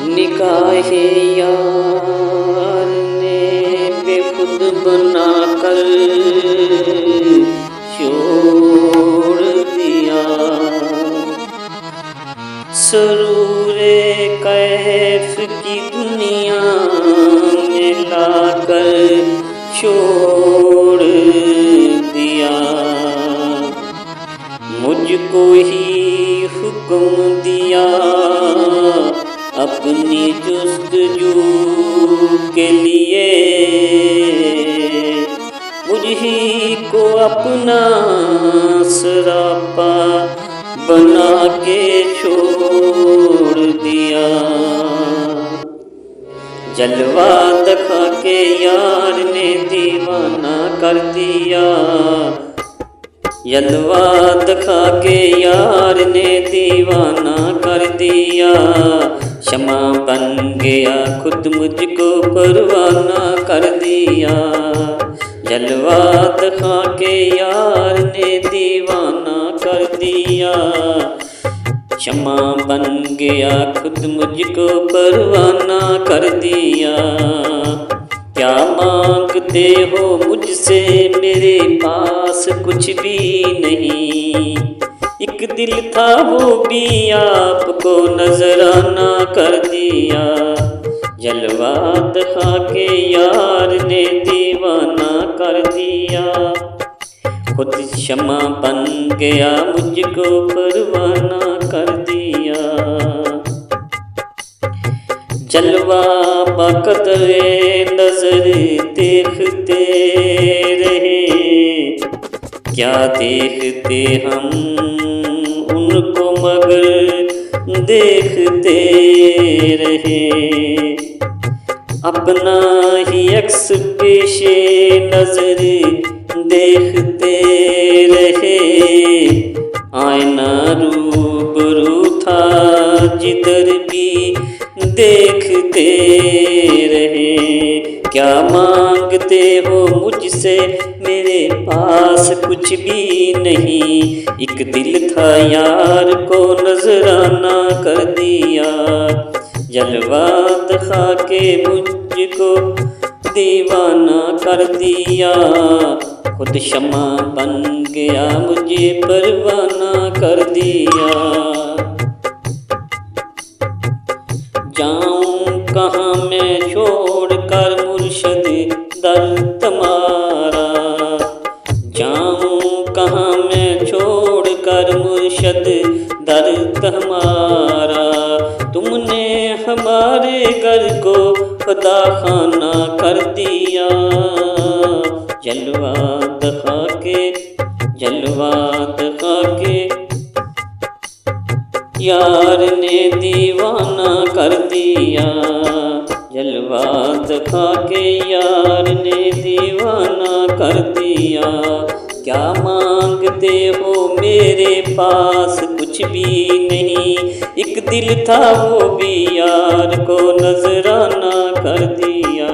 निगाहे यार ने बेखुद बना कर छोड़ दिया। सरूरे कैफ की दुनिया में लाकर छोड़ दिया। मुझको ही हुक्म दिया अपनी जुस्तजू के लिए, मुझी को अपना सरापा बना के छोड़ दिया। जलवा दिखा के यार ने दीवाना कर दिया। जलवा दिखा के यार ने दीवाना कर दिया। शमा बन गया खुद मुझको परवाना कर दिया। जलवा दिखा के यार ने दीवाना कर दिया। शमा बन गया खुद मुझको परवाना कर दिया। क्या मांगते हो मुझसे मेरे पास कुछ भी नहीं। एक दिल था वो भी आपको नजराना कर दिया। जलवा दिखा के यार ने दीवाना कर दिया। खुद शमा बन गया मुझको परवाना कर दिया। जलवा बकदरे नजर देखते रहे, क्या देखते हम उनको मगर देखते रहे। अपना ही अक्स पेशे नजर देखते रहे। आईना रूबरू था जिधर भी देखते रहे। क्या मांगते हो मुझसे मेरे पास कुछ भी नहीं। एक दिल था यार को नजराना कर दिया। जलवा दिखा के मुझको दीवाना कर दिया। खुद शमा बन गया मुझे परवाना कर दिया। जाऊं कहाँ मैं छोड़ कर मुर्शद दर तुम्हारा। जाऊं कहाँ मैं छोड़ कर मुर्शद दर तुम्हारा। तुमने हमारे घर को खुदा खाना कर दिया। जलवा दिखा के, जलवा दिखा के यार ने दीवाना कर दिया। जलवा दिखा के यार ने दीवाना कर दिया। क्या मांगते हो मेरे पास कुछ भी नहीं। एक दिल था वो भी यार को नजराना कर दिया।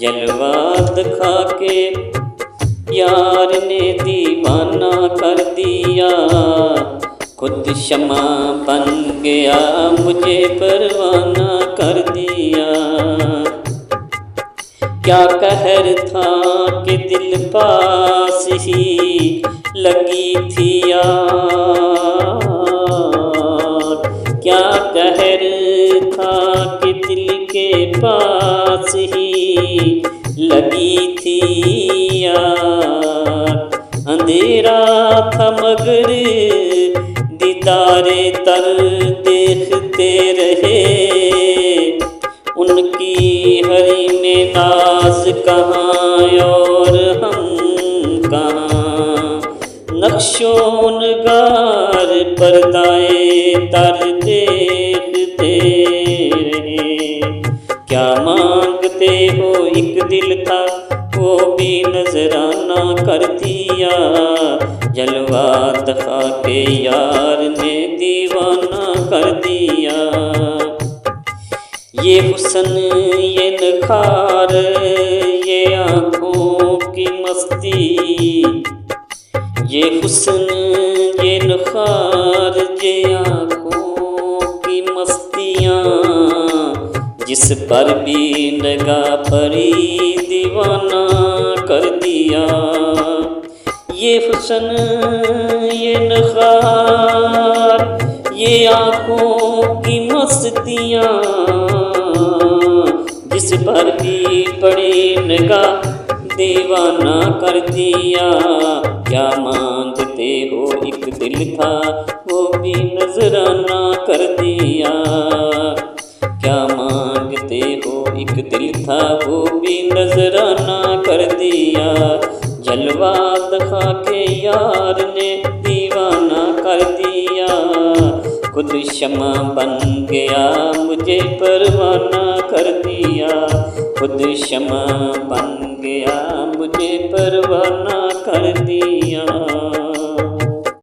जलवा दिखा के यार ने दीवाना कर दिया। खुद शमा बन गया मुझे परवाना कर दिया। क्या कहर था कि दिल पास ही लगी थी यार। क्या कहर था कि दिल के पास ही लगी थी यार। अंधेरा था मगर दीदारे तर देखते रहे। उनकी हरी में नाज कहाँ और हम कहाँ। नक्शों नगार पर्दाए तर देखते रहे। क्या मांगते हो एक दिल था वो भी नजराना कर दिया। जलवा दिखा के यार ने दीवाना कर दिया। ये हुस्न ये निखार ये आँखों की मस्ती। ये हुस्न ये निखार ये आँखों की मस्तियाँ। पर भी निगाह पड़ी दीवाना कर दिया। ये हुस्न ये नखार ये आँखों की मस्तियाँ, जिस पर भी पड़ी निगाह दीवाना कर दिया। क्या मांगते हो एक दिल था वो भी नजराना कर दिया। क्या मांगते हो एक दिल था वो भी नजराना कर दिया। जलवा दिखा के यार ने दीवाना कर दिया। खुद शमा बन गया मुझे परवाना कर दिया। खुद शमा बन गया मुझे परवाना कर दिया।